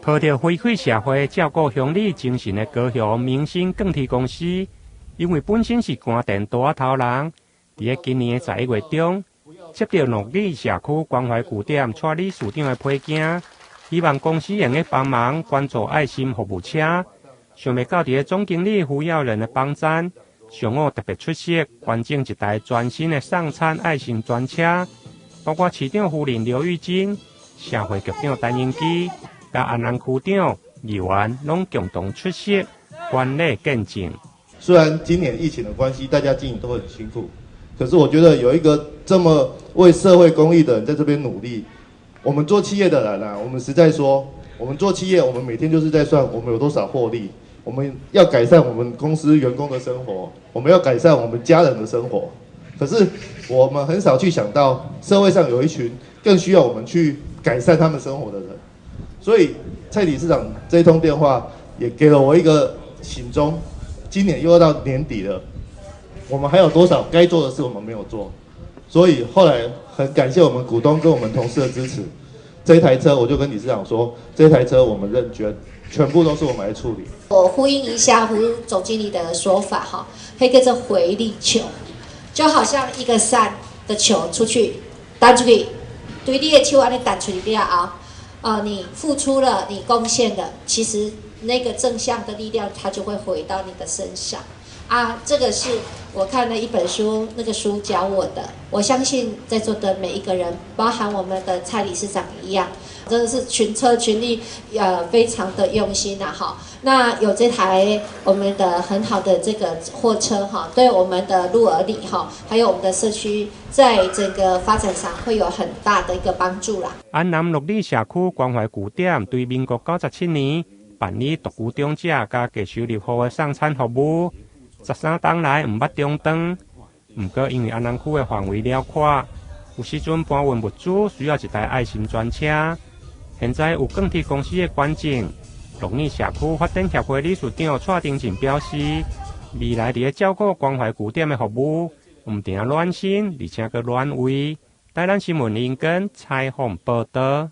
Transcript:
抱着回馈社会、照顾乡里精神的高雄明星更替公司，因为本身是官电大头人，伫今年11月中，接到乐里社区关怀据点蔡理事长的批件，希望公司用个帮忙关注爱心服务车。想袂到伫总经理胡耀仁的帮赞，上午特别出席，捐赠一台全新的送餐爱心专车，包括市长夫人刘玉珍、社会局长陈英基。甲安南区长、议员拢共同出席，观礼见证。虽然今年疫情的关系，大家经营都很辛苦，可是我觉得有一个这么为社会公益的人在这边努力。我们做企业的人啊，我们实在说，我们做企业，我们每天就是在算我们有多少获利，我们要改善我们公司员工的生活，我们要改善我们家人的生活。可是我们很少去想到，社会上有一群更需要我们去改善他们生活的人。所以蔡理事长这一通电话也给了我一个醒钟，今年又要到年底了，我们还有多少该做的事我们没有做，所以后来很感谢我们股东跟我们同事的支持。这一台车我就跟理事长说，这台车我们认捐，全部都是我们来处理。我呼应一下胡总经理的说法哈，可以跟着回力球，就好像一个伞的球出去，弹出去，对你的球安尼弹出去了后。你付出了，你贡献的，其实那个正向的力量，它就会回到你的身上。这个是我看了一本书，那个书教我的。我相信在座的每一个人，包含我们的蔡理事长一样，真的是群策群力，非常的用心哈。那有这台我们的很好的这个货车哈，对我们的鹿儿里哈，还有我们的社区，在这个发展上会有很大的一个帮助啦。安南乐里社区关怀据点对民国97年办理独居长者加低收入户的送餐服务，13档来唔捌中断。不过因为安南区的范围辽阔，有时阵搬运物资需要一台爱心专车。现在有更替公司的捐赠。乐里社区发展协会理事长蔡丁进表示，未来伫照顾关怀据点的服务，唔定暖心，而且个暖胃。台南新闻林根采访报道。